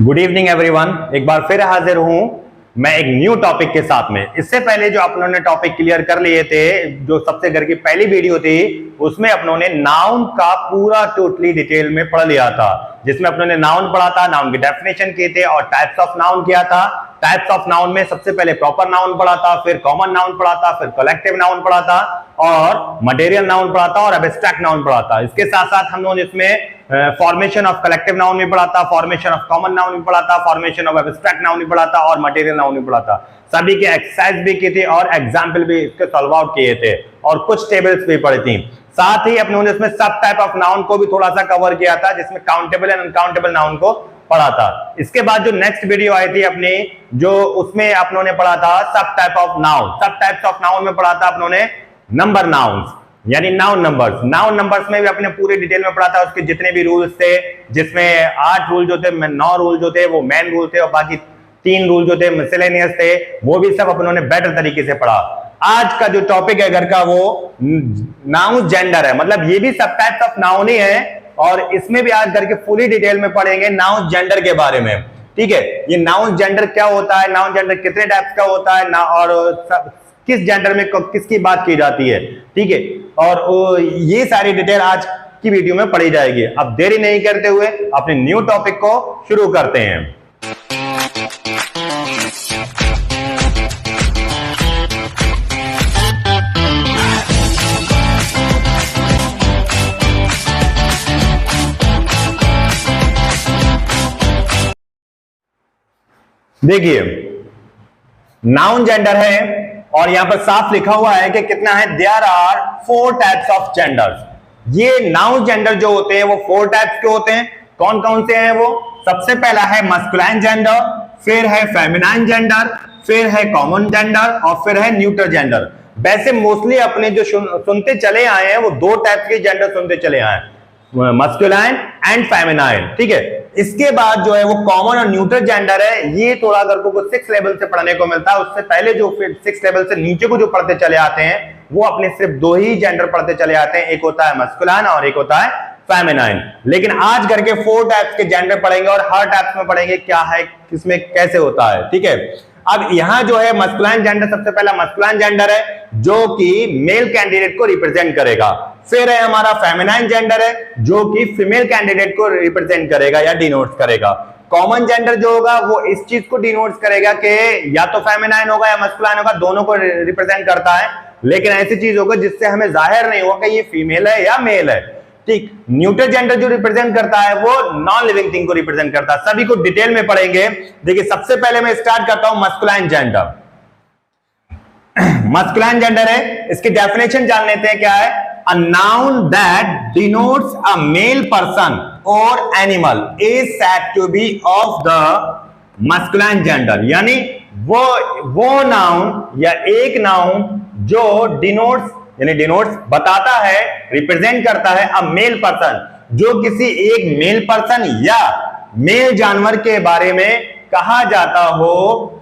Good evening everyone, एक बार फिर हाजिर हूं मैं एक न्यू टॉपिक के साथ में। इससे पहले जो आप लोगों ने टॉपिक क्लियर कर लिए थे, जो सबसे घर की पहली वीडियो थी, उसमें अपनों ने नाउन का पूरा टोटली डिटेल में पढ़ लिया था, जिसमें अपनों ने नाउन पढ़ा था, नाउन की डेफिनेशन किए थे और टाइप्स ऑफ नाउन किया था। टाइप्स ऑफ नाउन में सबसे पहले प्रॉपर नाउन पढ़ा था, फिर कॉमन नाउन पढ़ा था, फिर कलेक्टिव नाउन पढ़ा था और मटेरियल नाउन पढ़ा था और एब्स्ट्रैक्ट नाउन पढ़ा था। इसके साथ साथ हम लोगों ने इसमें फॉर्मेशन ऑफ कलेक्टिव नाउन भी पढ़ा था, फॉर्मेशन ऑफ कॉमन नाउन भी पढ़ा था, फॉर्मेशन ऑफ एब्स्ट्रैक्ट नाउन भी पढ़ा था और मटेरियल नाउन भी पढ़ा था। सभी के एक्सरसाइज भी किए थे और एग्जाम्पल भी इसके सॉल्व आउट किए थे और कुछ टेबल्स भी पढ़ी थी। साथ ही अपने इसमें सब टाइप ऑफ नाउन को भी थोड़ा सा कवर किया था, जिसमें काउंटेबल एंड अनकाउंटेबल नाउन को पढ़ा था। इसके बाद जो नेक्स्ट वीडियो आई थी अपनी, जो उसमें अपनों ने पढ़ा था सब टाइप ऑफ नाउन। सब टाइप्स ऑफ नाउन में पढ़ा था अपनों ने नंबर नाउन्स, यानी नाउन नंबर्स। नाउन नंबर्स में भी अपने पूरे डिटेल में पढ़ा था, उसके जितने भी रूल्स थे, जिसमें 8 रूल जो थे, 9 रूल जो थे वो मेन रूल थे और बाकी 3 रूल जो थे मिसलेनियस थे, वो भी सब अपनों ने बेटर तरीके से पढ़ा। आज का जो टॉपिक है घर का, वो नाउन जेंडर है, मतलब ये भी सब टाइप्स ऑफ नाउन ही है और इसमें भी आज घर के पूरी डिटेल में पढ़ेंगे नाउन जेंडर के बारे में। ठीक है, ये नाउन जेंडर क्या होता है, नाउन जेंडर कितने टाइप्स का होता है ना, और किस जेंडर में किसकी बात की जाती है। ठीक है, और ये सारी डिटेल आज की वीडियो में पढ़ी जाएगी। अब देरी नहीं करते हुए अपने न्यू टॉपिक को शुरू करते हैं। देखिए, नाउन जेंडर है और यहां पर साफ लिखा हुआ है कि कितना है, there are 4 types of genders. ये नाउन जेंडर जो होते हैं वो 4 टाइप्स के होते हैं। कौन कौन से हैं वो? सबसे पहला है मस्कुलाइन जेंडर, फिर है फेमिनाइन जेंडर, फिर है कॉमन जेंडर और फिर है न्यूट्रल जेंडर। वैसे मोस्टली अपने जो सुनते चले आए हैं वो 2 टाइप्स के जेंडर सुनते चले आए हैं, मस्कुलाइन एंड फेमिनाइन। ठीक है, इसके बाद जो है वो कॉमन और न्यूट्रल जेंडर है। ये थोड़ा अगर को 6 लेवल से पढ़ने को मिलता है, उससे पहले जो 6 लेवल से नीचे को जो पढ़ते चले आते हैं वो अपने सिर्फ 2 ही जेंडर पढ़ते चले आते हैं, एक होता है मस्कुलाइन और एक होता है फेमिनाइन। लेकिन आज करके 4 टाइप्स के जेंडर पढ़ेंगे और हर टाइप्स में पढ़ेंगे क्या है, किसमें कैसे होता है। ठीक है, अब यहां जो है मस्कुलाइन जेंडर, सबसे पहला मस्कुलाइन जेंडर है जो कि मेल कैंडिडेट को रिप्रेजेंट करेगा। फिर है हमारा फेमिनाइन जेंडर है जो कि फीमेल कैंडिडेट को रिप्रेजेंट करेगा या डिनोट्स करेगा। कॉमन जेंडर जो होगा वो इस चीज को डिनोट्स करेगा कि या तो फेमिनाइन होगा या मस्कुलाइन होगा, दोनों को रिप्रेजेंट करता है, लेकिन ऐसी चीज होगा जिससे हमें जाहिर नहीं होगा कि ये फीमेल है या मेल है। ठीक, न्यूट्रल जेंडर जो रिप्रेजेंट करता है वो नॉन लिविंग थिंग को रिप्रेजेंट करता है। सभी को डिटेल में पढ़ेंगे। देखिए, सबसे पहले मैं स्टार्ट करता हूं मस्कुलाइन जेंडर। मस्कुलाइन जेंडर है, इसकी डेफिनेशन जान लेते हैं क्या है। A noun that denotes a male person or animal is said to be of the masculine gender। यानी वो नाउन या एक नाउन जो डिनोट्स यानी डिनोट्स बताता है, रिप्रेजेंट करता है अ मेल पर्सन, जो किसी एक मेल पर्सन या मेल जानवर के बारे में कहा जाता हो,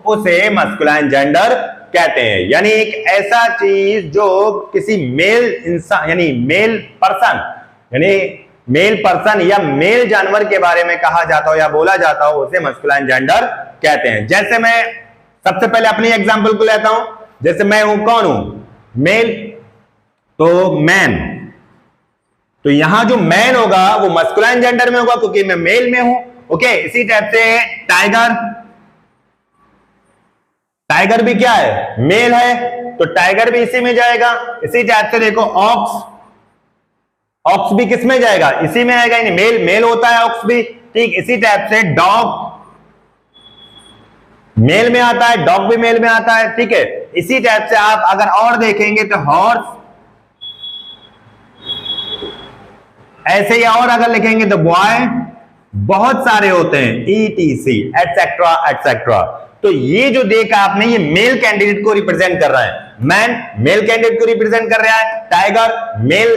उसे मस्कुलाइन जेंडर कहते हैं। यानी एक ऐसा चीज जो किसी मेल इंसान यानी मेल पर्सन या मेल जानवर के बारे में कहा जाता हो या बोला जाता हो, उसे मस्कुलाइन जेंडर कहते हैं। जैसे मैं सबसे पहले अपनी एग्जांपल को लेता हूं। जैसे मैं हूं, कौन हूं? मेल, तो मैन। तो यहां जो मैन होगा वो मस्कुलाइन जेंडर में होगा क्योंकि मैं मेल में हूं। ओके, इसी टाइप से टाइगर, टाइगर भी क्या है? मेल है, तो टाइगर भी इसी में जाएगा। इसी टाइप से देखो ऑक्स, ऑक्स भी किस में जाएगा? इसी में आएगा, यानी मेल मेल होता है ऑक्स भी। ठीक, इसी टाइप से डॉग मेल में आता है, डॉग भी मेल में आता है। ठीक है, इसी टाइप से आप अगर और देखेंगे तो हॉर्स, ऐसे ही और अगर लिखेंगे तो बॉय, बहुत सारे होते हैं, ETC एटसेट्रा एटसेट्रा। तो ये जो देखा आपने, ये मेल कैंडिडेट को रिप्रेजेंट कर रहा है। मैन मेल कैंडिडेट को रिप्रेजेंट कर रहा है, टाइगर मेल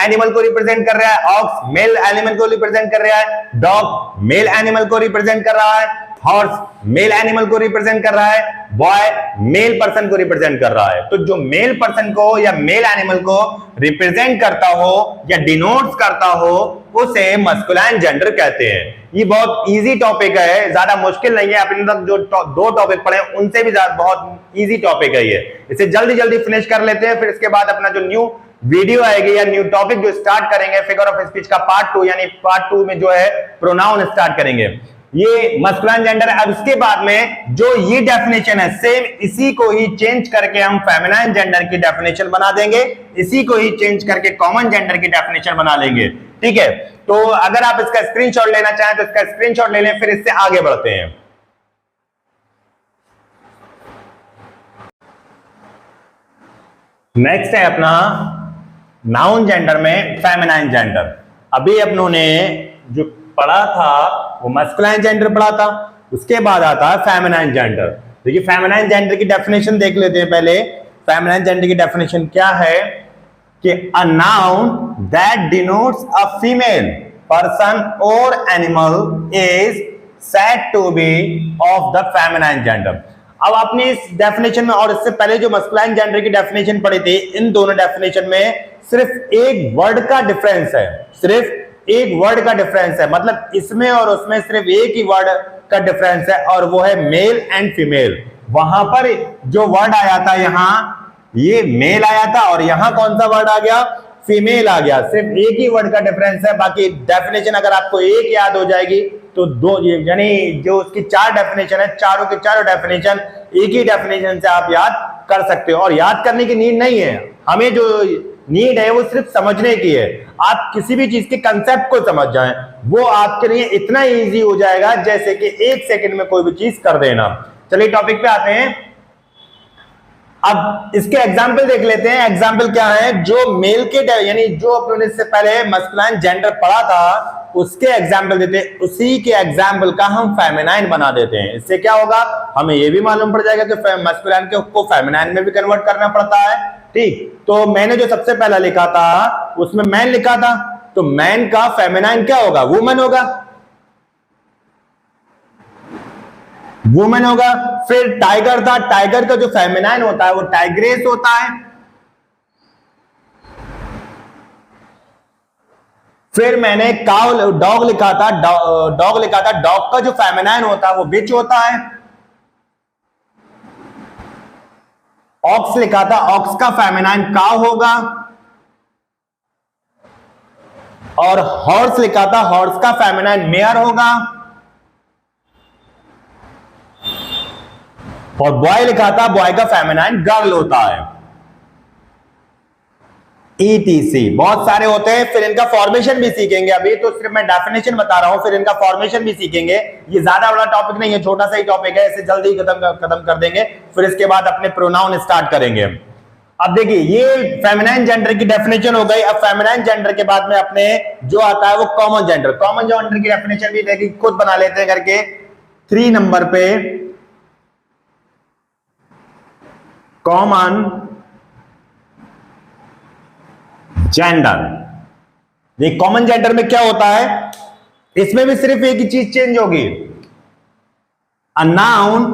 एनिमल को रिप्रेजेंट कर रहा है, ऑक्स मेल एनिमल को रिप्रेजेंट कर रहा है, डॉग मेल एनिमल को रिप्रेजेंट कर रहा है, हॉर्स मेल एनिमल को रिप्रेजेंट कर रहा है, बॉय मेल पर्सन को रिप्रेजेंट कर रहा है। तो जो मेल पर्सन को या मेल एनिमल को रिप्रेजेंट करता हो या डिनोट्स करता हो, उसे मस्कुलाइन जेंडर कहते हैं। ये बहुत इजी टॉपिक है, ज्यादा मुश्किल नहीं है। अपने तक जो दो टॉपिक पढ़े उनसे भी ज्यादा बहुत इजी टॉपिक है ये। इसे जल्दी जल्दी फिनिश कर लेते हैं, फिर इसके बाद अपना जो न्यू वीडियो आएगी या न्यू टॉपिक जो स्टार्ट करेंगे फिगर ऑफ स्पीच का पार्ट 2, यानी पार्ट 2 में जो है प्रोनाउन स्टार्ट करेंगे। ये मस्कुलाइन जेंडर है। अब इसके बाद में जो ये डेफिनेशन है सेम इसी को ही चेंज करके हम फेमिनाइन जेंडर की डेफिनेशन बना देंगे, इसी को ही चेंज करके कॉमन जेंडर की डेफिनेशन बना लेंगे। ठीक है, तो अगर आप इसका स्क्रीनशॉट लेना चाहें तो इसका स्क्रीनशॉट ले लें, फिर इससे आगे बढ़ते हैं। नेक्स्ट है अपना नाउन जेंडर में फेमिनाइन जेंडर। अभी अपनों ने जो पढ़ा था वो मस्कुलाइन जेंडर पढ़ा था, उसके बाद आता है फेमिनाइन जेंडर। देखिए फेमिनाइन जेंडर की डेफिनेशन देख लेते हैं पहले। फेमिनाइन जेंडर की डेफिनेशन क्या है कि a noun that denotes a female person or animal is said to be of the feminine gender. अब आपने इस डेफिनेशन में और इससे पहले जो मस्कुलाइन जेंडर की डेफिनेशन पढ़ी थी, इन दोनों डेफिनेशन में सिर्फ एक वर्ड का डिफरेंस है, सिर्फ एक वर्ड का डिफरेंस है। मतलब इसमें और उसमें सिर्फ एक ही वर्ड का डिफरेंस है और वो है मेल एंड फीमेल। वहां पर जो वर्ड आया था यहां ये मेल आया था और यहां कौन सा वर्ड आ गया, फीमेल आ गया। सिर्फ एक ही वर्ड का डिफरेंस है। बाकी डेफिनेशन अगर आपको एक याद हो जाएगी तो दो, यानी जो उसकी चार डेफिनेशन है, चारों के चारों डेफिनेशन एक ही डेफिनेशन से आप याद कर सकते हो। और याद करने की नीड नहीं है, हमें जो नीड है वो सिर्फ समझने की है। आप किसी भी चीज के कंसेप्ट को समझ जाएं, वो आपके लिए इतना इजी हो जाएगा जैसे कि एक सेकंड में कोई भी चीज कर देना। चलिए टॉपिक पे आते हैं। अब इसके एग्जाम्पल देख लेते हैं। एग्जाम्पल क्या है, जो मेल के यानी जो अपने इससे पहले मस्कुलाइन जेंडर पढ़ा था उसके एग्जाम्पल देते हैं, उसी के एग्जाम्पल का हम फेमिनाइन बना देते हैं। इससे क्या होगा, हमें यह भी मालूम पड़ जाएगा कि मस्कुलाइन को फेमिनाइन में भी कन्वर्ट करना पड़ता है। ठीक, तो मैंने जो सबसे पहला लिखा था उसमें मैन लिखा था, तो मैन का फेमिनाइन क्या होगा, वुमन होगा, वुमन होगा। फिर टाइगर था, टाइगर का जो फेमिनाइन होता है वो टाइग्रेस होता है। फिर मैंने काउ डॉग लिखा था, डॉग लिखा था, डॉग का जो फेमिनाइन होता है वो बिच होता है। ऑक्स लिखा था, ऑक्स का फेमिनाइन काउ होगा। और हॉर्स लिखा था, हॉर्स का फेमिनाइन मेयर होगा। और बॉय लिखा था, बॉय का फेमिनाइन गर्ल होता है। ETC बहुत सारे होते हैं। फिर इनका फॉर्मेशन भी सीखेंगे। अभी तो सिर्फ मैं डेफिनेशन बता रहा हूं, फिर इनका फॉर्मेशन भी सीखेंगे। ये ज्यादा बड़ा टॉपिक नहीं है, छोटा सा ही टॉपिक है, इसे जल्दी खत्म कर देंगे। फिर इसके बाद अपने प्रोनाउन स्टार्ट करेंगे। अब देखिए ये फेमिनाइन जेंडर की डेफिनेशन हो गई। अब फेमिनाइन जेंडर के बाद में अपने जो आता है वो कॉमन जेंडर। कॉमन जेंडर की डेफिनेशन भी देखिए खुद बना लेते हैं करके। 3 नंबर पे कॉमन जेंडर। ये कॉमन जेंडर में क्या होता है, इसमें भी सिर्फ एक ही चीज चेंज होगी, अ नाउन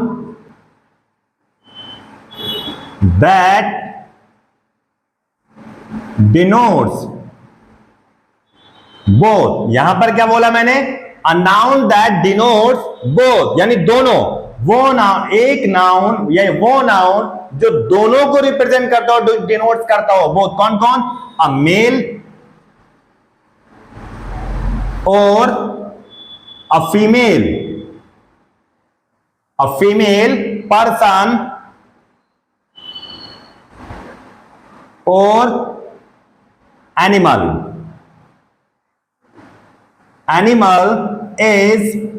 दैट डिनोट्स बोथ। यहां पर क्या बोला मैंने, अ नाउन दैट डिनोट्स बोथ, यानी दोनों। वो नाउन, एक नाउन या वो नाउन जो दोनों को रिप्रेजेंट करता हो, डिनोट्स करता हो। बोथ कौन कौन, a male or a female, a female person or animal. Animal is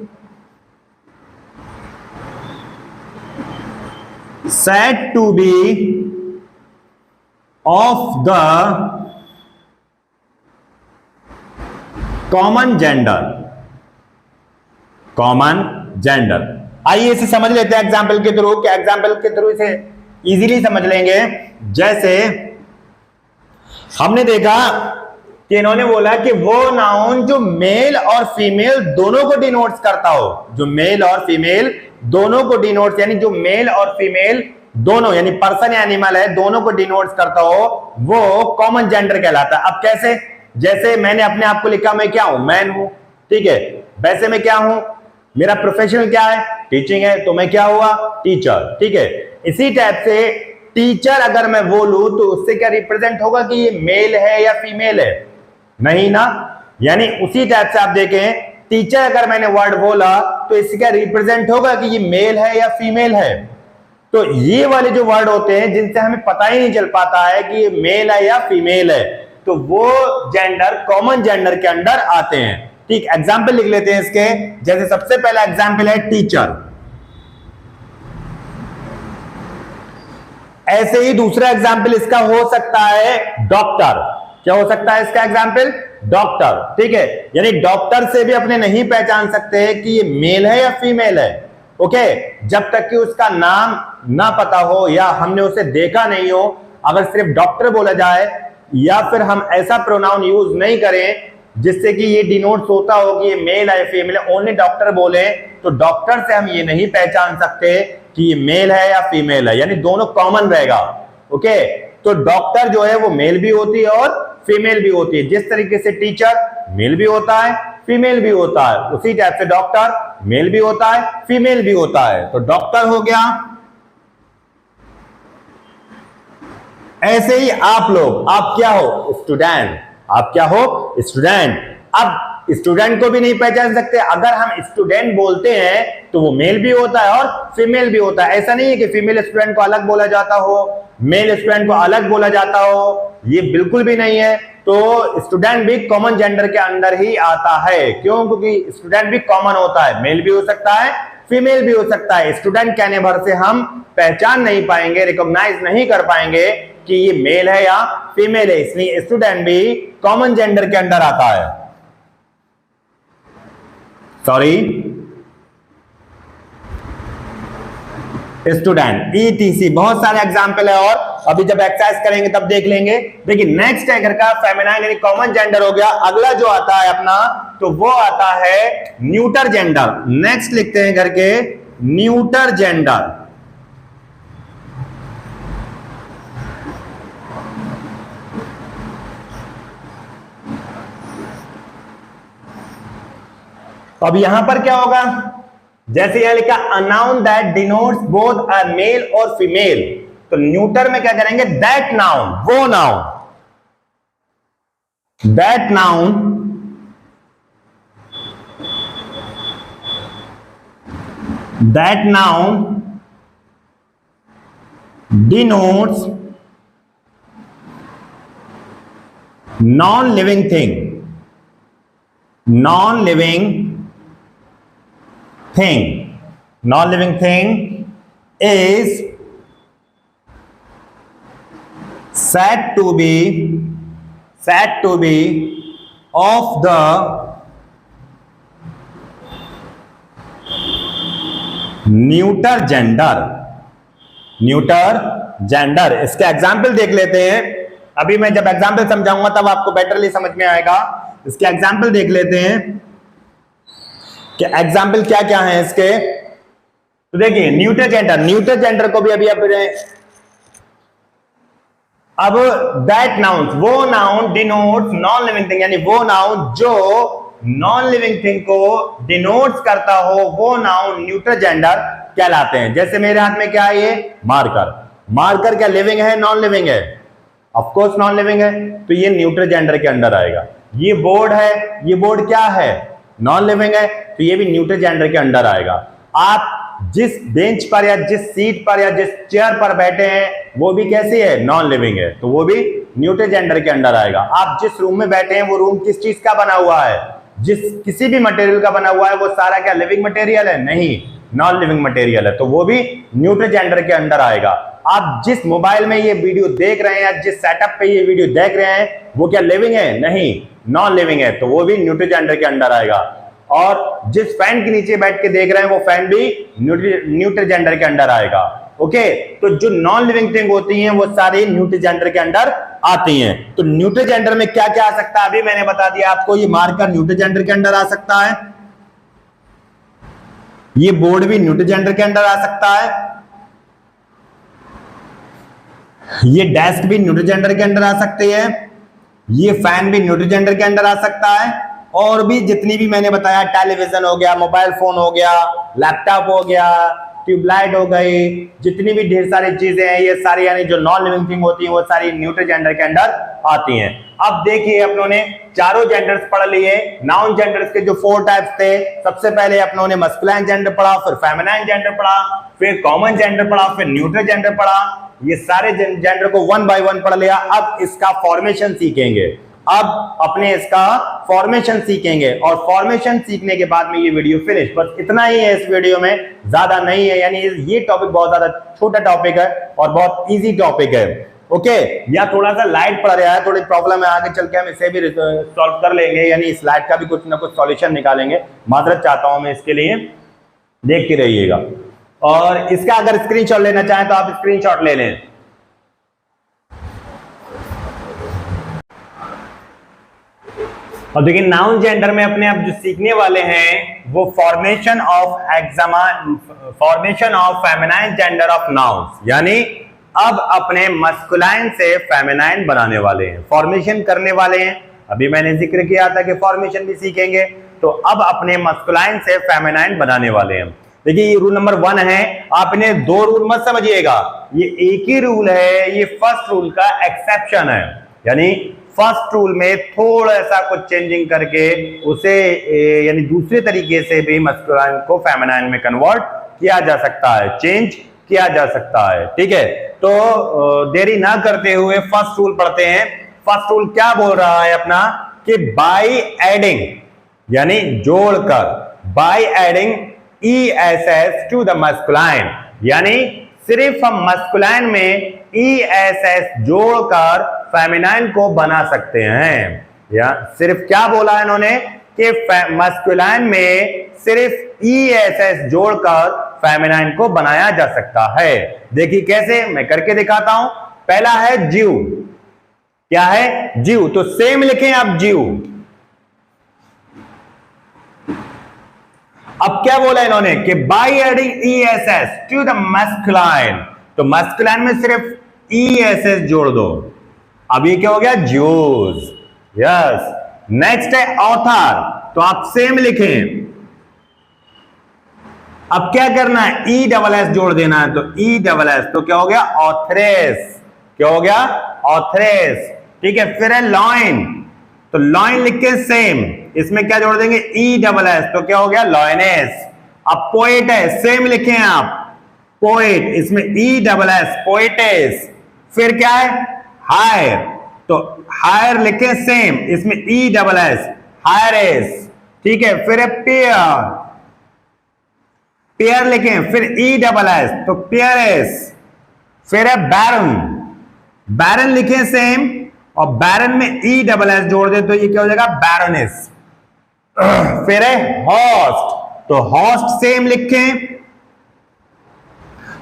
said to be of the common gender, common gender। आइए इसे समझ लेते हैं एग्जाम्पल के थ्रू। क्या एग्जाम्पल के थ्रू इसे इजीली समझ लेंगे। जैसे हमने देखा कि इन्होंने बोला कि वो नाउन जो मेल और फीमेल दोनों को डिनोट्स करता हो, जो मेल और फीमेल दोनों को डिनोट्स, यानी जो मेल और फीमेल दोनों, यानी पर्सन या एनिमल है, दोनों को डिनोट्स करता हो, वो कॉमन जेंडर कहलाता है। अब कैसे, जैसे मैंने अपने आप को लिखा मैं क्या हूं, मैन हूं, ठीक है। वैसे मैं क्या हूं, मेरा प्रोफेशनल क्या है, टीचिंग है, तो मैं क्या हुआ, टीचर, ठीक है। इसी टाइप से टीचर अगर मैं बोलूं तो उससे क्या रिप्रेजेंट होगा कि ये मेल है या फीमेल है, नहीं ना। यानी उसी टाइप से आप देखें, टीचर अगर मैंने वर्ड बोला तो इससे क्या रिप्रेजेंट होगा कि ये मेल है या फीमेल है। तो ये वाले जो वर्ड होते हैं जिनसे हमें पता ही नहीं चल पाता है कि ये मेल है या फीमेल है, तो वो जेंडर कॉमन जेंडर के अंडर आते हैं, ठीक। एग्जाम्पल लिख लेते हैं इसके। जैसे सबसे पहला एग्जाम्पल है टीचर, ऐसे ही दूसरा एग्जाम्पल इसका हो सकता है डॉक्टर। क्या हो सकता है इसका एग्जाम्पल, डॉक्टर, ठीक है। यानी डॉक्टर से भी अपने नहीं पहचान सकते कि ये मेल है या फीमेल है, ओके, जब तक कि उसका नाम ना पता हो या हमने उसे देखा नहीं हो। अगर सिर्फ डॉक्टर बोला जाए या फिर हम ऐसा प्रोनाउन यूज नहीं करें जिससे कि ये डिनोट्स होता हो कि ये मेल है फीमेल है, ओनली डॉक्टर बोले, तो डॉक्टर से हम ये नहीं पहचान सकते कि ये मेल है या फीमेल है, यानी दोनों कॉमन रहेगा, ओके। तो डॉक्टर जो है वो मेल भी होती है और फीमेल भी होती है। जिस तरीके से टीचर मेल भी होता है फीमेल भी होता है, उसी टाइप से डॉक्टर मेल भी होता है फीमेल भी होता है। तो डॉक्टर हो गया। ऐसे ही आप लोग, आप क्या हो, स्टूडेंट, आप क्या हो, स्टूडेंट। अब स्टूडेंट को भी नहीं पहचान सकते। अगर हम स्टूडेंट बोलते हैं तो वो मेल भी होता है और फीमेल भी होता है। ऐसा नहीं है कि फीमेल स्टूडेंट को अलग बोला जाता हो, मेल स्टूडेंट को अलग बोला जाता हो, ये बिल्कुल भी नहीं है। तो स्टूडेंट भी कॉमन जेंडर के अंदर ही आता है। क्यों, क्योंकि स्टूडेंट भी कॉमन होता है, मेल भी हो सकता है फीमेल भी हो सकता है। स्टूडेंट कहने भर से हम पहचान नहीं पाएंगे, रिकॉग्नाइज नहीं कर पाएंगे कि ये मेल है या फीमेल है, इसलिए स्टूडेंट भी कॉमन जेंडर के अंदर आता है। सॉरी, स्टूडेंट, ईटीसी, बहुत सारे एग्जाम्पल है और अभी जब एक्सरसाइज करेंगे तब देख लेंगे। देखिए नेक्स्ट है घर का फेमिनाइन यानी कॉमन जेंडर हो गया। अगला जो आता है अपना तो वो आता है न्यूटर जेंडर। नेक्स्ट लिखते हैं घर के न्यूटर जेंडर। अब यहां पर क्या होगा, जैसे यहां लिखा a noun that denotes both a male और फीमेल, तो न्यूटर में क्या करेंगे, दैट नाउन, वो noun, that noun denotes non-living thing, non-living thing is said to be of the neuter gender। इसके एग्जाम्पल देख लेते हैं। अभी मैं जब एग्जाम्पल समझाऊंगा तब आपको बेटरली समझ में आएगा। इसके एग्जाम्पल देख लेते हैं कि एग्जाम्पल क्या क्या है इसके। तो देखिए न्यूटर जेंडर को भी अभी अब दैट नाउन, वो noun denotes non-living thing, यानी वो नाउन जो नॉन लिविंग थिंग को डिनोट्स करता हो, वो नाउन न्यूटर जेंडर कहलाते हैं। जैसे मेरे हाथ में क्या है, ये मार्कर क्या लिविंग है नॉन लिविंग है, ऑफ कोर्स नॉन लिविंग है, तो ये न्यूटर जेंडर के अंडर आएगा। ये बोर्ड है, ये बोर्ड क्या है, नॉन लिविंग है, तो ये भी न्यूटर जेंडर के अंडर आएगा। आप जिस बेंच पर या जिस सीट पर या जिस चेयर पर बैठे हैं वो भी कैसी है, नॉन लिविंग है, तो वो भी न्यूटर जेंडर के अंडर आएगा। आप जिस रूम में बैठे हैं वो रूम किस चीज का बना हुआ है, किसी भी मटेरियल का बना हुआ है, वो सारा क्या लिविंग मटेरियल है, नहीं, नॉन लिविंग मटेरियल है, तो वो भी न्यूटर जेंडर के अंडर आएगा। आप जिस मोबाइल में ये वीडियो देख रहे हैं या जिस सेटअप पे ये वीडियो देख रहे हैं वो क्या लिविंग है, नहीं, नॉन लिविंग है, तो वो भी न्यूटर जेंडर के अंडर आएगा। और जिस फैन के नीचे बैठ के देख रहे हैं वो फैन भी न्यूटर जेंडर के अंडर आएगा। ओके, तो जो नॉन लिविंग थिंग होती हैं वो सारी न्यूटर जेंडर के अंडर आती हैं। तो न्यूटर जेंडर में क्या क्या आ सकता है, अभी मैंने बता दिया आपको, ये मार्कर न्यूटर जेंडर के अंडर आ सकता है, ये बोर्ड भी न्यूटर जेंडर के अंडर आ सकता है, ये डेस्क भी न्यूटर जेंडर के अंडर आ सकती है, ये फैन भी न्यूट्रल जेंडर के अंडर आ सकता है। और भी जितनी भी मैंने बताया, टेलीविजन हो गया, मोबाइल फोन हो गया, लैपटॉप हो गया, ट्यूबलाइट हो गई, जितनी भी ढेर सारी चीजें हैं, ये सारी यानी जो नॉन लिविंग थिंग होती है वो सारी न्यूट्रल जेंडर के अंडर आती हैं। अब देखिए अपनों ने चारों जेंडर्स पढ़ लिए। नाउन जेंडर्स के जो 4 टाइप्स थे, सबसे पहले अपनों ने मस्कुलाइन जेंडर पढ़ा, फिर फेमिनाइन जेंडर पढ़ा, फिर कॉमन जेंडर पढ़ा, फिर न्यूट्रल जेंडर पढ़ा। ये सारे जेंडर को 1 बाय 1 पढ़ लिया। अब इसका फॉर्मेशन सीखेंगे। अब अपने इसका फॉर्मेशन सीखेंगे और फॉर्मेशन सीखने के बाद में ये वीडियो फिनिश। बस इतना ही है इस वीडियो में, ज्यादा नहीं है। यानी ये टॉपिक बहुत ज्यादा छोटा टॉपिक है और बहुत इजी टॉपिक है। ओके, या थोड़ा सा लाइट पड़ रहा है, थोड़ी प्रॉब्लम है, आगे चल के हम इसे भी सॉल्व कर लेंगे। यानी इस लाइट का भी कुछ ना कुछ सॉल्यूशन निकालेंगे। माजरत चाहता हूं मैं इसके लिए, देखते रहिएगा। और इसका अगर स्क्रीनशॉट लेना चाहें तो आप स्क्रीनशॉट ले लें। और देखिए नाउन जेंडर में अपने आप जो सीखने वाले हैं वो formation of feminine gender of nouns, यानी अब अपने मस्कुलाइन से फेमिनाइन बनाने वाले हैं, फॉर्मेशन करने वाले हैं। अभी मैंने जिक्र किया था कि फॉर्मेशन भी सीखेंगे, तो अब अपने मस्कुलाइन से फेमिनाइन बनाने वाले हैं। देखिए ये रूल नंबर 1 है। आपने 2 रूल मत समझिएगा, ये एक ही रूल है। ये फर्स्ट रूल का एक्सेप्शन है, यानी फर्स्ट रूल में थोड़ा सा कुछ चेंजिंग करके उसे यानी दूसरे तरीके से भी मस्कुलाइन को फेमिनाइन में कन्वर्ट किया जा सकता है, चेंज किया जा सकता है। ठीक है, तो देरी ना करते हुए फर्स्ट रूल पढ़ते हैं। फर्स्ट रूल क्या बोल रहा है अपना कि बाय एडिंग, यानी जोड़कर, by adding ESS to the masculine, यानी सिर्फ हम मस्कुलाइन में ESS जोड़कर फेमिनाइन को बना सकते हैं। या सिर्फ क्या बोला इन्होंने कि मस्कुलाइन में सिर्फ ESS जोड़कर फेमिनाइन को बनाया जा सकता है। देखिए कैसे, मैं करके दिखाता हूं। पहला है जीव, क्या है? जीव। तो सेम लिखें आप, जीव। अब क्या बोला इन्होंने कि by adding ESS to the masculine, तो मस्कुलाइन में सिर्फ ESS जोड़ दो। अब ये क्या हो गया? ज्यूज। यस। नेक्स्ट है ऑथर, तो आप सेम लिखें। अब क्या करना है? ESS जोड़ देना है, तो ESS, तो क्या हो गया? ऑथरेस। क्या हो गया? ऑथरेस। ठीक है, फिर है लॉइन, तो लॉइन लिख के सेम, इसमें क्या जोड़ देंगे? ESS, तो क्या हो गया? लॉयनेस। अब पोएट है, सेम लिखें आप, पोएट, इसमें ESS, पोएटेस। फिर क्या है? हायर, तो हायर लिखें सेम, इसमें ESS, हायरेस। ठीक है, फिर है पेयर, पेयर लिखें, फिर ESS, तो पेयरेस। फिर है बैरन, बैरन लिखें सेम, और बैरन में ESS जोड़ दे तो ये क्या हो जाएगा? बैरोनेस। फिर है हॉस्ट, तो हॉस्ट सेम लिखें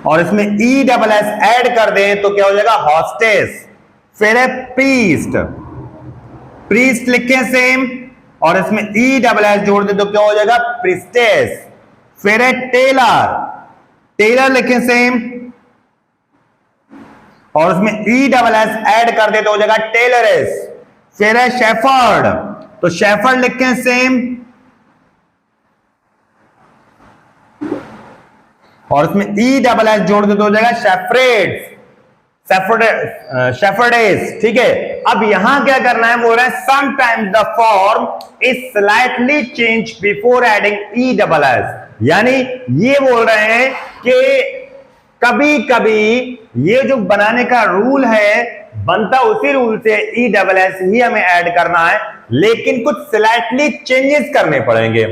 और इसमें ESS ऐड कर दें तो क्या हो जाएगा? हॉस्टेस। फिर है प्रीस्ट, प्रीस्ट लिखें सेम और इसमें ESS जोड़ दें तो क्या हो जाएगा? प्रीस्टेस। फिर है टेलर, टेलर लिखें सेम और उसमें ESS ऐड कर दे तो हो जाएगा टेलरेस। फिर है शेफर्ड, तो शेफर्ड लिखें सेम और उसमें ESS जोड़ दे तो हो जाएगा शेफरेड्स, शेफर्डेस। ठीक है, अब यहां क्या करना है? बोल रहे हैं sometimes the form is slightly change before adding ESS, यानी ये बोल रहे हैं कि कभी कभी ये जो बनाने का रूल है बनता उसी रूल से, ESS ही हमें ऐड करना है, लेकिन कुछ स्लाइटली चेंजेस करने पड़ेंगे।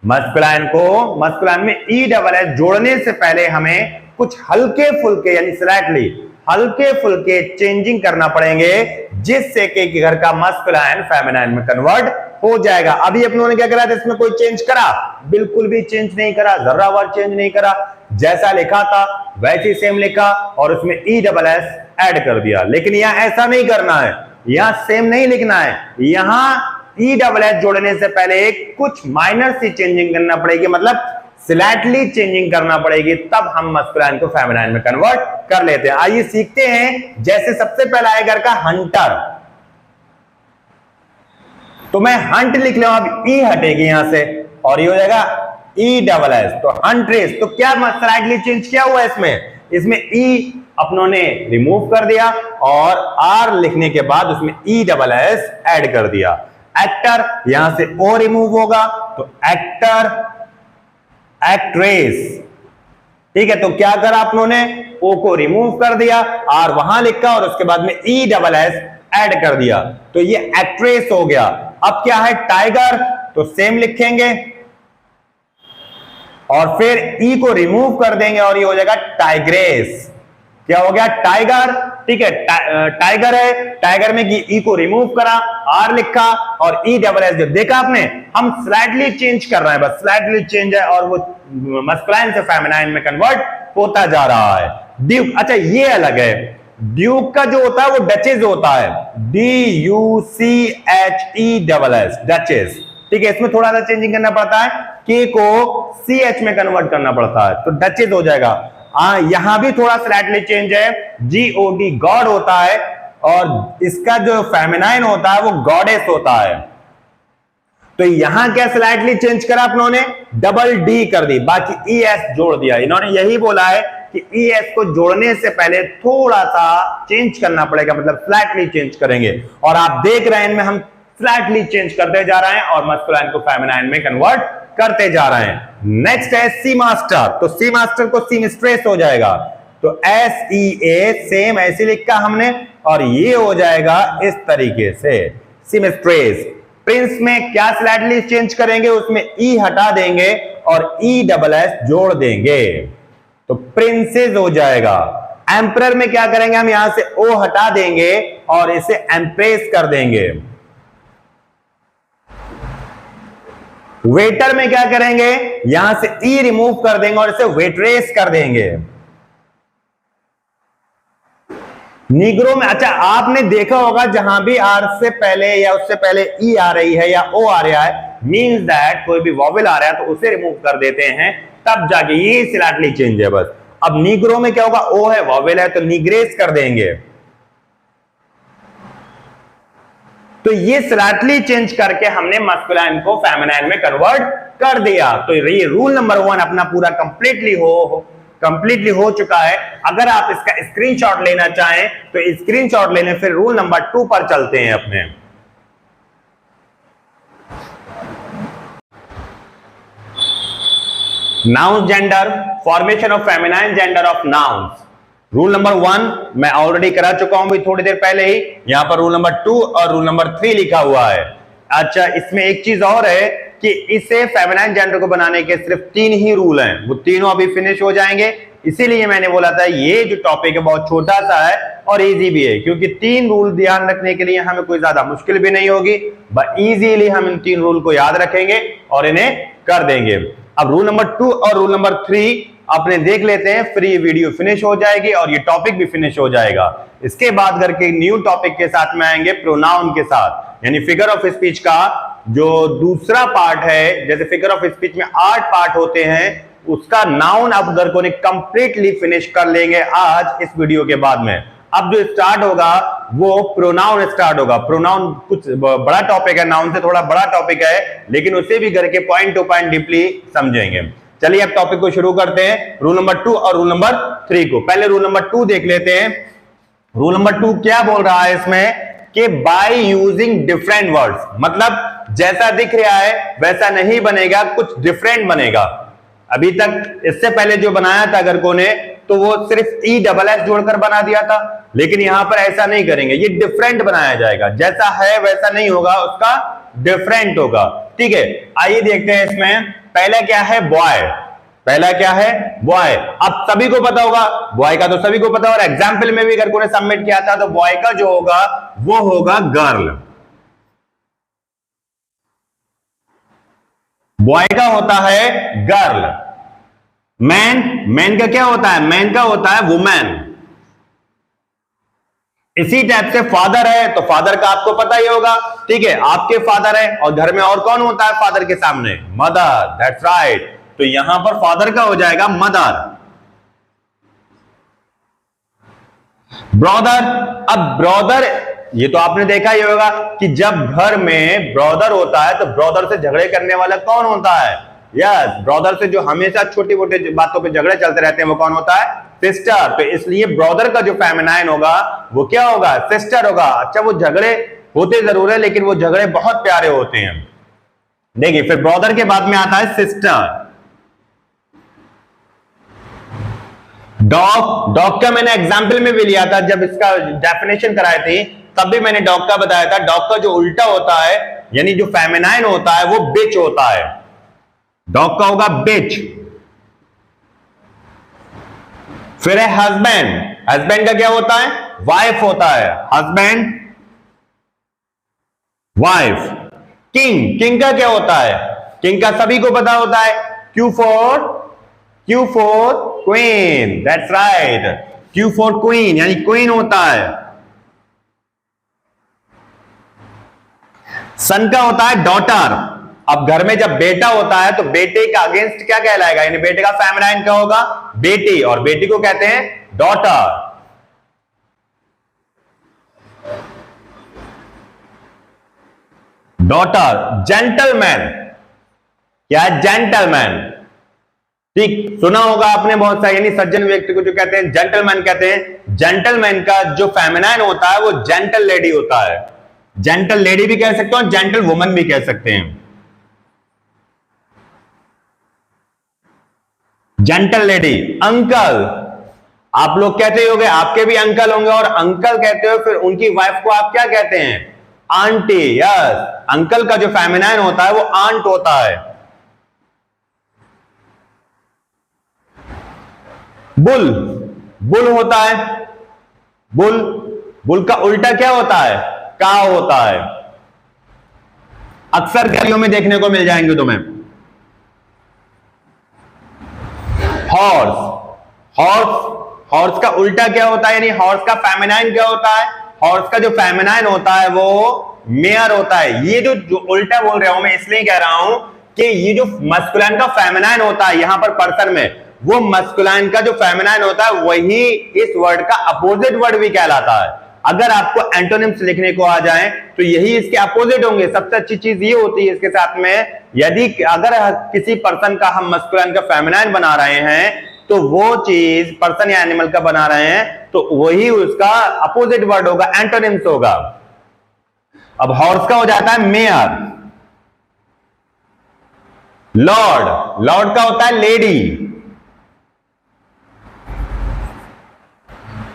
मस्कुलाइन को, मस्कुलाइन में ESS जोड़ने से पहले हमें कुछ हल्के फुल्के यानी स्लाइटली हल्के फुल्के चेंजिंग करना पड़ेंगे, जिससे कि घर का मस्कुलाइन फेमिनाइन में कन्वर्ट हो जाएगा। अभी अपनों ने क्या करा था? इसमें कोई चेंज करा? बिल्कुल भी चेंज नहीं करा, जर्रावार चेंज नहीं करा। जैसा लिखा था वैसे सेम लिखा और उसमें ESS ऐड कर दिया। लेकिन यहां ऐसा नहीं करना है, यहां सेम नहीं लिखना है, यहां ESS जोड़ने से पहले कुछ माइनर सी चेंजिंग करना पड़ेगी, मतलब स्लाइटली चेंजिंग करना पड़ेगी, तब हम मस्कुलाइन को फेमिनाइन में कन्वर्ट कर लेते हैं। आइए सीखते हैं। जैसे सबसे पहला है घर का हंटर, तो मैं हंट लिख लूं, अब ई हटेगी यहां से और ये हो जाएगा ई डबल एस, तो हंट रेस। तो क्या स्लाइडली चेंज क्या हुआ इसमें ई अपनों ने रिमूव कर दिया और आर लिखने के बाद उसमें ई डबल एस ऐड कर दिया। एक्टर यहां से ओ रिमूव होगा तो एक्टर एक्ट्रेस, ठीक है। तो क्या करा आप लोगों ने, ओ को रिमूव कर दिया, आर वहां लिखा और उसके बाद में ई डबल एस ऐड कर दिया, तो ये एक्ट्रेस हो गया। अब क्या है टाइगर, तो सेम लिखेंगे और फिर ई को रिमूव कर देंगे और ये हो जाएगा टाइग्रेस। क्या हो गया टाइगर, ठीक है। टाइगर है, टाइगर में ई को रिमूव करा, आर लिखा और ई डबल एस जो देखा आपने, हम स्लाइडली चेंज कर रहे हैं, बस स्लाइडली चेंज है और वो मस्कुलाइन से फेमिनाइन में कन्वर्ट होता जा रहा है। ड्यूक, अच्छा ये अलग है, ड्यूक का जो होता है वो डचेस होता है, DUCHESS डचेस, ठीक है। इसमें थोड़ा सा चेंजिंग करना पड़ता है, के को CH में कन्वर्ट करना पड़ता है तो डचेस हो जाएगा। यहां भी थोड़ा स्लाइटली चेंज है, GOD गॉड होता है और इसका जो फेमिनाइन होता है वो गॉडेस होता है। तो यहां क्या स्लाइटली चेंज करा आप लोगों ने, डबल डी कर दी, बाकी ES जोड़ दिया। इन्होंने यही बोला है कि ES को जोड़ने से पहले थोड़ा सा चेंज करना पड़ेगा, मतलब स्लाइटली चेंज करेंगे और आप देख रहे हैं इनमें हम स्लाइटली चेंज करते जा रहे हैं और मस्कुलाइन को फेमिनाइन में कन्वर्ट करते जा रहे हैं। नेक्स्ट है सी मास्टर, तो सी मास्टर को सी मिस्ट्रेस हो जाएगा, तो SEA सेम ऐसे लिखा हमने और ये हो जाएगा इस तरीके से सी मिस्ट्रेस। प्रिंस में क्या स्लाइटली चेंज करेंगे, उसमें ई हटा देंगे और ई डबल एस जोड़ देंगे तो प्रिंसेस हो जाएगा। एम्परर में क्या करेंगे, हम यहां से ओ हटा देंगे और इसे एम्प्रेस कर देंगे। वेटर में क्या करेंगे, यहां से ई रिमूव कर देंगे और इसे वेट्रेस कर देंगे। नीग्रो में, अच्छा आपने देखा होगा जहां भी आर से पहले या उससे पहले ई आ रही है या ओ आ रहा है, मींस दैट कोई भी वॉवेल आ रहा है तो उसे रिमूव कर देते हैं, तब जाके ये स्लाइटली चेंज है बस। अब नीग्रो में क्या होगा, ओ है वॉवेल है तो निग्रेस कर देंगे, तो ये स्लाइटली चेंज करके हमने मस्कुलाइन को फेमिनाइन में कन्वर्ट कर दिया। तो ये रूल नंबर 1 अपना पूरा कंप्लीटली हो चुका है। अगर आप इसका स्क्रीनशॉट लेना चाहें तो स्क्रीनशॉट लेने, फिर रूल नंबर 2 पर चलते हैं अपने। Noun gender, formation of feminine gender of nouns. Rule number 1 मैं ऑलरेडी करा चुका हूं भी थोड़ी देर पहले ही, यहां पर रूल नंबर 2 और रूल नंबर 3 लिखा हुआ है। अच्छा इसमें एक चीज और है कि इसे फेमिनाइन जेंडर को बनाने के सिर्फ 3 ही रूल हैं, वो तीनों अभी फिनिश हो जाएंगे। इसीलिए मैंने बोला था ये जो टॉपिक है बहुत छोटा सा है और इजी भी है, क्योंकि 3 रूल ध्यान रखने के लिए हमें कोई ज्यादा मुश्किल भी नहीं होगी, बस इजीली हम इन 3 रूल को याद रखेंगे और इन्हें कर देंगे। अब रूल नंबर 2 और रूल नंबर 3 अपने देख लेते हैं, फिर ये वीडियो फिनिश हो जाएगी और ये टॉपिक भी फिनिश हो जाएगा। इसके बाद करके न्यू टॉपिक के साथ में आएंगे प्रोनाउन के साथ, यानी फिगर ऑफ स्पीच का जो दूसरा पार्ट है। जैसे फिगर ऑफ स्पीच में 8 पार्ट होते हैं, उसका नाउन अब घर को कंप्लीटली फिनिश कर लेंगे आज इस वीडियो के बाद में। अब जो स्टार्ट होगा वो प्रोनाउन स्टार्ट होगा। प्रोनाउन कुछ बड़ा टॉपिक है, नाउन से थोड़ा बड़ा टॉपिक है, लेकिन उसे भी घर के पॉइंट टू पॉइंट डीपली समझेंगे। चलिए अब टॉपिक को शुरू करते हैं, रूल नंबर 2 और रूल नंबर 3 को। पहले रूल नंबर 2 देख लेते हैं। रूल नंबर 2 क्या बोल रहा है इसमें कि बाय यूजिंग डिफरेंट वर्ड्स, मतलब जैसा दिख रहा है वैसा नहीं बनेगा, कुछ डिफरेंट बनेगा। अभी तक इससे पहले जो बनाया था गर्गो ने तो वो सिर्फ ई डबल एस जोड़कर बना दिया था, लेकिन यहां पर ऐसा नहीं करेंगे, ये डिफरेंट बनाया जाएगा। जैसा है वैसा नहीं होगा, उसका डिफरेंट होगा, ठीक है। आइए देखते हैं इसमें पहला क्या है, बॉय। पहला क्या है, बॉय। अब सभी को पता होगा बॉय का, तो सभी को पता, और एग्जाम्पल में भी गर्गो ने सबमिट किया था, तो बॉय का जो होगा वो होगा गर्ल। बॉय का होता है गर्ल। मैन, मैन का क्या होता है, मैन का होता है वुमेन। इसी टाइप से फादर है तो फादर का आपको पता ही होगा, ठीक है, आपके फादर है, और घर में और कौन होता है फादर के सामने, मदर, दैट्स राइट। तो यहां पर फादर का हो जाएगा मदर। ब्रदर, अब ब्रदर ये तो आपने देखा ही होगा कि जब घर में ब्रदर होता है तो ब्रदर से झगड़े करने वाला कौन होता है? यस, ब्रदर से जो हमेशा छोटी मोटी बातों पे झगड़े चलते रहते हैं वो कौन होता है? सिस्टर। तो इसलिए ब्रदर का जो फेमिनाइन होगा वो क्या होगा? सिस्टर होगा। अच्छा, वो झगड़े होते जरूर है लेकिन वो झगड़े बहुत प्यारे होते हैं। देखिए, फिर ब्रदर के बाद में आता है सिस्टर। डॉग, डॉग का मैंने एग्जाम्पल में भी लिया था, जब इसका डेफिनेशन कराई थी तब भी मैंने डॉग का बताया था। डॉग का जो उल्टा होता है यानी जो फेमिनाइन होता है वो बिच होता है। डॉग का होगा बिच। फिर है हस्बैंड। हस्बैंड का क्या होता है? वाइफ होता है। Husband, wife. किंग, किंग का क्या होता है? किंग का सभी को पता होता है, Q for queen. That's right, Q for queen यानी क्वीन होता है। सन का होता है डॉटर। अब घर में जब बेटा होता है तो बेटे का अगेंस्ट क्या कहलाएगा? यानी बेटे का फेमिनाइन क्या होगा? बेटी, और बेटी को कहते हैं डॉटर। डॉटर। जेंटलमैन, क्या है? जेंटलमैन। ठीक, सुना होगा आपने बहुत सारे, यानी सज्जन व्यक्ति को जो कहते हैं जेंटलमैन कहते हैं। जेंटलमैन का जो फेमिनाइन होता है वो जेंटल लेडी होता है। जेंटल लेडी भी कह सकते हो, जेंटल वुमन भी कह सकते हैं। Gentle lady. अंकल, आप लोग कहते होंगे, आपके भी अंकल होंगे और अंकल कहते हो, फिर उनकी वाइफ को आप क्या कहते हैं? आंटी। यस, अंकल का जो फेमिनाइन होता है वो आंट होता है। बुल, बुल होता है। बुल, बुल का उल्टा क्या होता है? काव होता है। अक्सर गलियों में देखने को मिल जाएंगे तुम्हें। हॉर्स, हॉर्स, हॉर्स का उल्टा क्या होता है? यानी हॉर्स का फेमिनाइन क्या होता है? हॉर्स का जो फेमिनाइन होता है वो मेयर होता है। ये जो उल्टा बोल रहा हूं मैं इसलिए कह रहा हूं कि ये जो मस्कुलाइन का फेमिनाइन होता है यहां पर पर्सन में, वो मस्कुलाइन का जो फेमिनाइन होता है वही इस वर्ड का अपोजिट वर्ड भी कहलाता है। अगर आपको एंटोनिम्स लिखने को आ जाए तो यही इसके अपोजिट होंगे। सबसे अच्छी चीज ये होती है इसके साथ में, यदि अगर किसी पर्सन का हम मस्कुलाइन का फेमिनाइन बना रहे हैं तो वो चीज पर्सन या एनिमल का बना रहे हैं तो वही उसका अपोजिट वर्ड होगा, एंटोनिम्स होगा। अब हॉर्स का हो जाता है मेयर। लॉर्ड, लॉर्ड का होता है लेडी।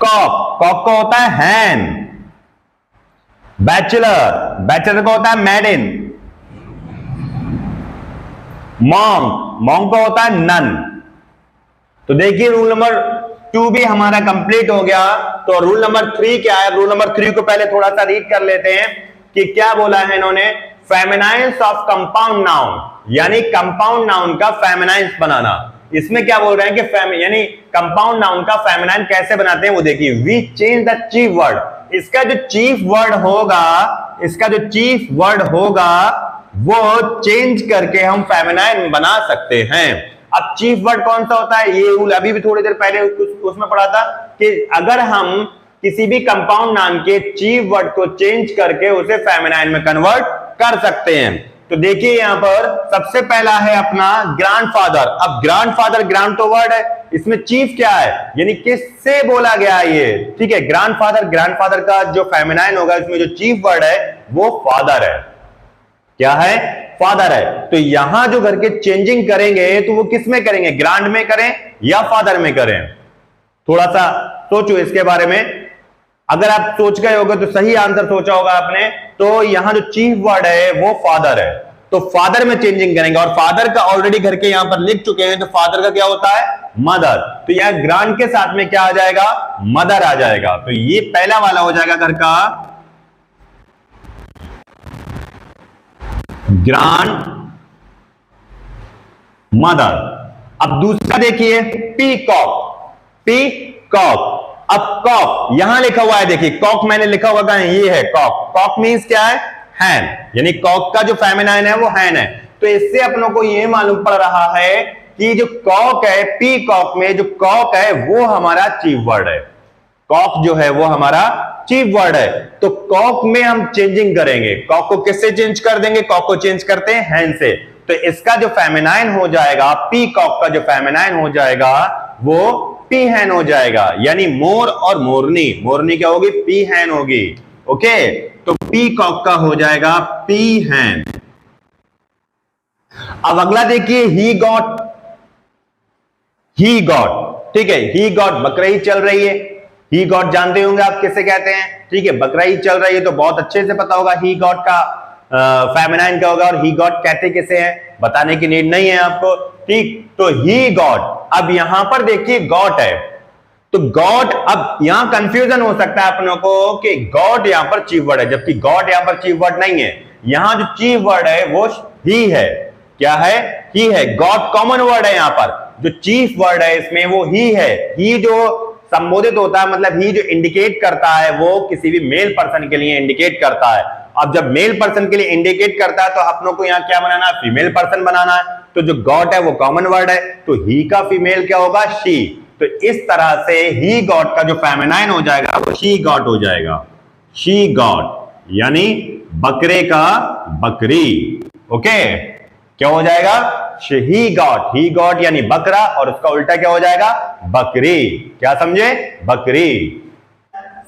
कॉक, कॉक का होता है हैन। बैचलर, बैचलर का होता है मैडिन। मॉन्क, मॉन्क का होता है नन। तो देखिए रूल नंबर 2 भी हमारा कंप्लीट हो गया। तो रूल नंबर 3 क्या है? रूल नंबर 3 को पहले थोड़ा सा रीड कर लेते हैं कि क्या बोला है इन्होंने। फेमिनाइन्स ऑफ कंपाउंड नाउन, यानी कंपाउंड नाउन का फेमिनाइन्स बनाना। इसमें क्या बोल रहे हैं कि यानी कंपाउंड नाउन का फेमिनाइन कैसे बनाते हैं वो देखिए। We change the chief word. इसका जो चीफ वर्ड होगा, इसका जो चीफ वर्ड होगा वो चेंज करके हम फेमिनाइन बना सकते हैं। अब चीफ वर्ड कौन सा होता है? ये रूल अभी भी थोड़ी देर पहले उसमें पढ़ा था कि अगर हम किसी भी कंपाउंड नाउन के चीफ वर्ड को चेंज करके उसे फेमिनाइन में कन्वर्ट कर सकते हैं। तो देखिए यहां पर सबसे पहला है अपना ग्रैंडफादर। अब ग्रैंडफादर, ग्रैंड तो वर्ड है, इसमें चीफ क्या है? यानी किससे बोला गया है ये? ठीक है, ग्रैंडफादर। ग्रैंडफादर का जो फेमिनाइन होगा इसमें जो चीफ वर्ड है वो फादर है। क्या है? फादर है। तो यहां जो करके चेंजिंग करेंगे तो वो किस में करेंगे? ग्रैंड में करें या फादर में करें? थोड़ा सा सोचो इसके बारे में। अगर आप सोच गए होगे तो सही आंसर सोचा होगा आपने। तो यहां जो चीफ वर्ड है वो फादर है, तो फादर में चेंजिंग करेंगे। और फादर का ऑलरेडी घर के यहां पर लिख चुके हैं, तो फादर का क्या होता है? मदर। तो यहां ग्रांड के साथ में क्या आ जाएगा? मदर आ जाएगा। तो ये पहला वाला हो जाएगा घर का ग्रांड मदर। अब दूसरा देखिए, पीकॉक। पीकॉक। अब कॉक यहां लिखा हुआ है, देखिए कॉक मैंने लिखा हुआ कहां है? ये है कॉक। कॉक मींस क्या है? हैन। यानी कॉक का जो फेमिनाइन है वो हैन है। तो इससे अपनों को ये मालूम पड़ रहा है कि जो कॉक है, पीकॉक में जो कॉक है वो हमारा चीफ वर्ड है। कॉक जो है वो हमारा चीफ वर्ड है, तो कॉक में हम चेंजिंग करेंगे। कॉक को किससे चेंज कर देंगे? कॉक को चेंज करते हैं हैन से, तो इसका जो फेमिनाइन हो जाएगा, पी कॉक का जो फेमिनाइन हो जाएगा वो पी हैन हो जाएगा, यानी मोर और मोरनी, मोरनी क्या होगी? पी हैन होगी। ओके, तो पी कॉक का हो जाएगा पी हैन। अब अगला देखिए, ही गॉट, ही गॉट, ठीक है, ही गॉट बकरा चल रही है। ही गॉट जानते होंगे आप किसे कहते हैं, ठीक है, बकरा चल रही है तो बहुत अच्छे से पता होगा ही गॉट का फेमिनाइन क्या होगा, और ही गॉट कहते किसे हैं, बताने की नीड नहीं है आपको, ठीक। तो ही गॉट, अब यहां पर देखिए गॉट है, तो गॉट, अब यहां कंफ्यूजन हो सकता है अपनों को कि गॉट यहां पर चीफ वर्ड है, जबकि गॉट यहां पर चीफ वर्ड नहीं है। यहां जो चीफ वर्ड है वो ही है, क्या है? ही है। गॉट कॉमन वर्ड है, यहां पर जो चीफ वर्ड है इसमें वो ही है। ही जो संबोधित होता है, मतलब ही जो इंडिकेट करता है वो किसी भी मेल पर्सन के लिए इंडिकेट करता है। अब जब मेल पर्सन के लिए इंडिकेट करता है तो अपनों को यहां क्या बनाना है? फीमेल पर्सन बनाना है। तो जो गॉट है वो कॉमन वर्ड है, तो ही का फीमेल क्या होगा? शी। तो इस तरह से ही गॉट का जो फेमिनाइन हो जाएगा वो शी गॉट हो जाएगा, शी गॉट, यानी बकरे का बकरी। ओके, क्या हो जाएगा? ही गॉट यानी बकरा, और उसका उल्टा क्या हो जाएगा? बकरी। क्या समझे? बकरी।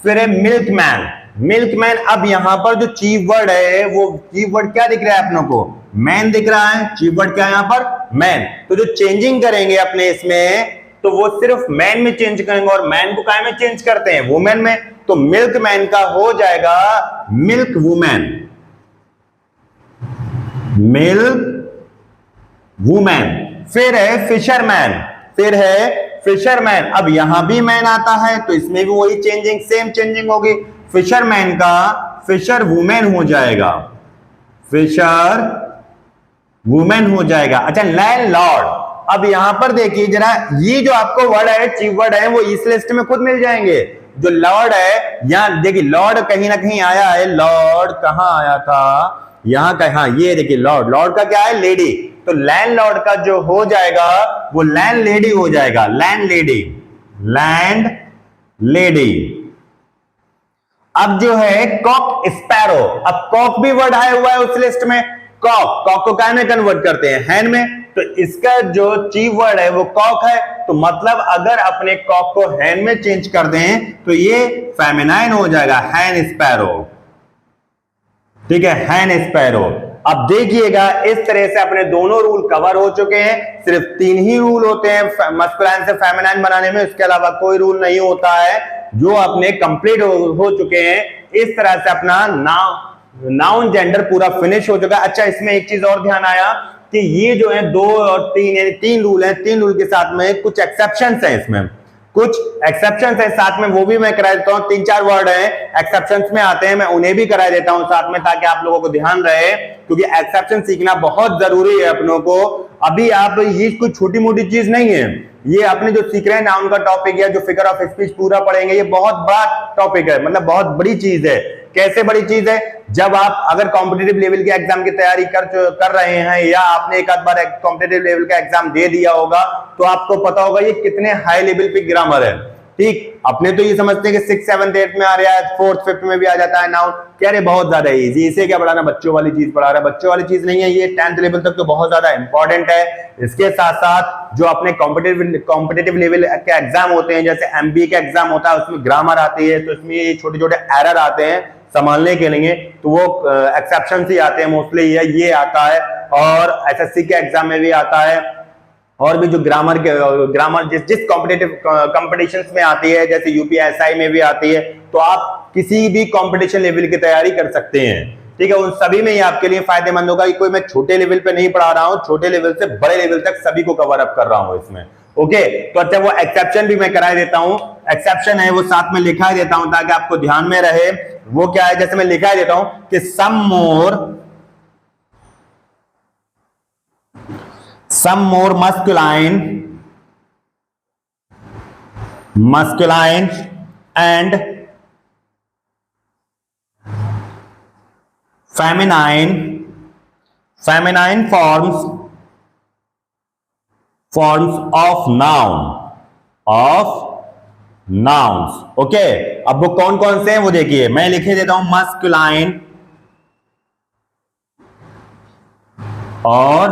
फिर है मिल्कमैन। मिल्कमैन, अब यहां पर जो चीफ वर्ड है वो चीफ वर्ड क्या दिख रहा है अपनों को? मैन दिख रहा है। चीफ वर्ड क्या है यहां पर? मैन। तो जो चेंजिंग करेंगे अपने इसमें तो वो सिर्फ मैन में चेंज करेंगे, और मैन को काय में चेंज करते हैं? वुमेन में। तो मिल्कमैन का हो जाएगा मिल्क वुमेन, मिल्क वुमेन। फिर है फिशरमैन, फिर है फिशरमैन। अब यहां भी मैन आता है तो इसमें भी वही चेंजिंग, सेम चेंजिंग होगी। फिशरमैन का फिशर वुमेन हो जाएगा, फिशर वुमेन हो जाएगा। अच्छा, लैंडलॉर्ड। अब यहां पर देखिए जरा, ये जो आपको वर्ड है, चीफ वर्ड है, वो इस लिस्ट में खुद मिल जाएंगे। जो लॉर्ड है, यहां देखिए लॉर्ड कहीं ना कहीं आया है। लॉर्ड कहां आया था? यहां का, हाँ ये देखिए लॉर्ड, लॉर्ड का क्या है? लेडी। तो लैंडलॉर्ड का जो हो जाएगा वो लैंड लेडी हो जाएगा, लैंड लेडी, लैंड लेडी। अब जो है कॉक स्पैरो, अब कॉक भी वर्ड आया हुआ है उस लिस्ट में। कॉक, कॉक को काय में कन्वर्ट करते हैं? हैन में। तो इसका जो चीफ वर्ड है वो कॉक है, तो मतलब अगर अपने कॉक को हैन में चेंज कर दें तो ये फेमिनाइन हो जाएगा, हैन स्पैरो, ठीक है, हैन स्पैरो। अब देखिएगा इस तरह से अपने दोनों रूल कवर हो चुके हैं। सिर्फ 3 ही रूल होते हैं मस्कुलाइन से फेमिनाइन बनाने में, उसके अलावा कोई रूल नहीं होता है, जो अपने कंप्लीट हो चुके हैं। इस तरह से अपना नाउन जेंडर पूरा फिनिश हो चुका है। अच्छा, इसमें एक चीज और ध्यान आया कि ये जो है 2 और 3 यानी 3 रूल हैं, 3 रूल के साथ में कुछ एक्सेप्शंस हैं, इसमें कुछ एक्सेप्शंस है साथ में, वो भी मैं करा देता हूं। 3-4 वर्ड हैं एक्सेप्शंस में आते हैं, मैं उन्हें भी करा देता हूं साथ में, ताकि आप लोगों को ध्यान रहे, क्योंकि एक्सेप्शन सीखना बहुत जरूरी है अपनों को। अभी आप ये कोई छोटी मोटी चीज नहीं है, ये अपने जो सीख रहे हैं नाउन का टॉपिक है, जो फिगर ऑफ स्पीच पूरा पढ़ेंगे, ये बहुत बड़ा टॉपिक है, मतलब बहुत बड़ी चीज है। कैसे बड़ी चीज है? जब आप अगर कॉम्पिटिटिव लेवल के एग्जाम की तैयारी कर रहे हैं, या आपने एक आध बार कॉम्पिटिटिव लेवल का एग्जाम दे दिया होगा, तो आपको पता होगा ये कितने हाई लेवल पे ग्रामर है। ठीक, अपने तो ये समझते हैं कि 6, 7, 8 में आ रहा है, 4th, 5th में भी आ जाता है नाउन, कह रहे बहुत ज्यादा इजी, इसे क्या पढ़ाना, बच्चों वाली चीज पढ़ा रहा है। बच्चों वाली चीज नहीं है ये, 10th लेवल तक तो बहुत ज्यादा इंपॉर्टेंट है। इसके साथ साथ जो अपने कॉम्पिटिटिव लेवल के एग्जाम होते हैं, जैसे MBA का एग्जाम होता है, उसमें ग्रामर आती है, तो इसमें ये छोटे छोटे एरर आते हैं संभालने के लिए, तो वो एक्सेप्शन ही आते हैं मोस्टली, ये आता है। और SSC के एग्जाम में भी आता है, और भी जो ग्रामर जिस कॉम्पिटिटिव कॉम्पिटिशंस में आती है, जैसे UPSI में भी आती है, तो आप किसी भी कंपटीशन लेवल की तैयारी कर सकते हैं। ठीक है, उन सभी में ये आपके लिए फायदेमंद होगा कि कोई मैं छोटे लेवल पे नहीं पढ़ा रहा हूं, छोटे लेवल से बड़े लेवल तक सभी को कवर अप कर रहा हूं इसमें। ओके, तो अच्छा वो एक्सेप्शन भी मैं करा देता हूं, एक्सेप्शन है वो साथ में लिखा ही देता हूं ताकि आपको ध्यान में रहे। वो क्या है, जैसे मैं लिखा ही देता हूं कि some more masculine and feminine forms of noun nouns. Okay, अब वो कौन कौन से हैं वो देखिए, मैं लिखे देता हूं मस्कुलाइन और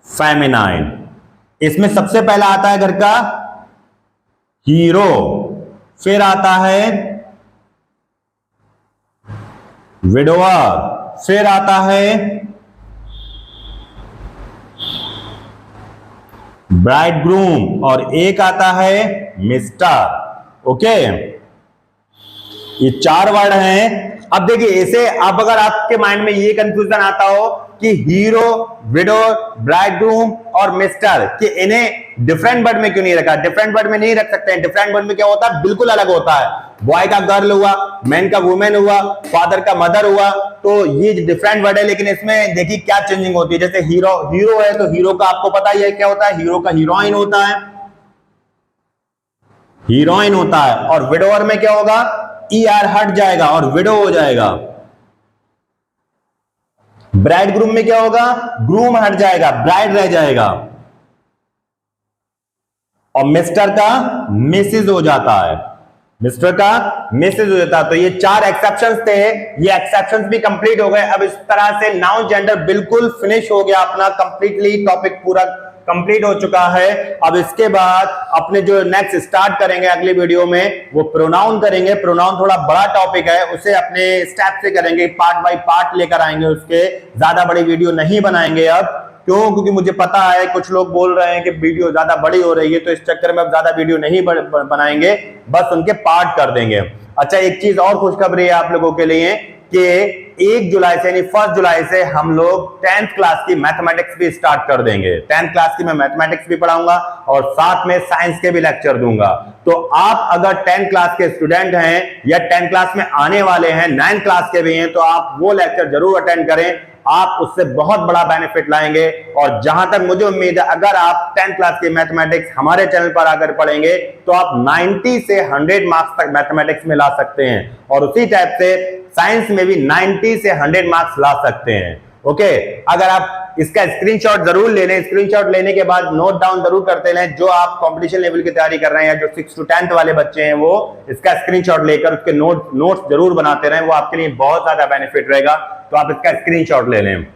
फेमिनाइन। इसमें सबसे पहला आता है घर का हीरो, फिर आता है विडोवर, फिर आता है ब्राइडग्रूम और एक आता है मिस्टर। ओके, ये 4 वर्ड हैं। अब देखिए इसे, अब अगर आपके माइंड में ये कंफ्यूजन आता हो कि हीरो, विडो, ब्राइडग्रूम और मिस्टर, कि इन्हें डिफरेंट वर्ड में क्यों नहीं रखा? डिफरेंट वर्ड में नहीं रख सकते हैं। डिफरेंट वर्ड में क्या होता है? बिल्कुल अलग होता है। बॉय का गर्ल हुआ, मैन का वुमेन हुआ, फादर का मदर हुआ, तो ये डिफरेंट वर्ड है। लेकिन इसमें देखिए क्या चेंजिंग होती है। जैसे हीरो, हीरो है तो हीरो का आपको पता ही है क्या होता है, हीरो का हीरोइन होता है, हीरोइन होता है। और विडोवर में क्या होगा? ER हट जाएगा और विडो हो जाएगा। ब्राइड ग्रूम में क्या होगा? ग्रूम हट जाएगा, ब्राइड रह जाएगा। और मिस्टर का मिसेज हो जाता है, मिस्टर का मिसेज हो जाता है। तो ये 4 एक्सेप्शंस थे, ये एक्सेप्शंस भी कंप्लीट हो गए। अब इस तरह से नाउन जेंडर बिल्कुल फिनिश हो गया अपना, कंप्लीटली टॉपिक पूरा कंप्लीट हो चुका है। अब इसके बाद अपने जो नेक्स्ट स्टार्ट करेंगे अगली वीडियो में, वो प्रोनाउन करेंगे। प्रोनाउन थोड़ा बड़ा टॉपिक है, उसे अपने स्टेप से करेंगे, पार्ट बाय पार्ट लेकर आएंगे उसके। ज्यादा बड़ी वीडियो नहीं बनाएंगे अब, क्यों? क्योंकि मुझे पता है कुछ लोग बोल रहे हैं कि वीडियो ज्यादा बड़ी हो रही है, तो इस चक्कर में अब ज्यादा वीडियो नहीं बनाएंगे, बस उनके पार्ट कर देंगे। अच्छा, एक चीज और खुशखबरी है आप लोगों के लिए कि 1 जुलाई से यानी 1 जुलाई से हम लोग 10th क्लास की मैथमेटिक्स भी स्टार्ट कर देंगे। 10th क्लास की मैं मैथमेटिक्स भी पढ़ाऊंगा और साथ में साइंस के भी लेक्चर दूंगा। तो आप अगर 10th क्लास के स्टूडेंट हैं या 10th क्लास में आने वाले हैं, 9th क्लास के भी हैं, तो आप वो लेक्चर जरूर अटेंड करें। आप उससे बहुत बड़ा बेनिफिट लाएंगे। और जहां तक मुझे उम्मीद है, अगर आप 10th क्लास की मैथमेटिक्स हमारे चैनल पर आकर पढ़ेंगे तो आप 90 से 100 मार्क्स तक मैथमेटिक्स में ला सकते हैं। और उसी टाइप से साइंस में भी 90 से 100 मार्क्स ला सकते हैं। ओके, अगर आप इसका स्क्रीनशॉट जरूर ले लें। स्क्रीनशॉट लेने के बाद नोट डाउन जरूर करते रहें। जो आप कंपटीशन लेवल की तैयारी कर रहे हैं या जो 6 to 10th वाले बच्चे हैं, वो इसका स्क्रीनशॉट लेकर उसके नोट्स जरूर बनाते रहें। वो आपके लिए बहुत ज्यादा बेनिफिट रहेगा, तो आप इसका स्क्रीनशॉट ले लें।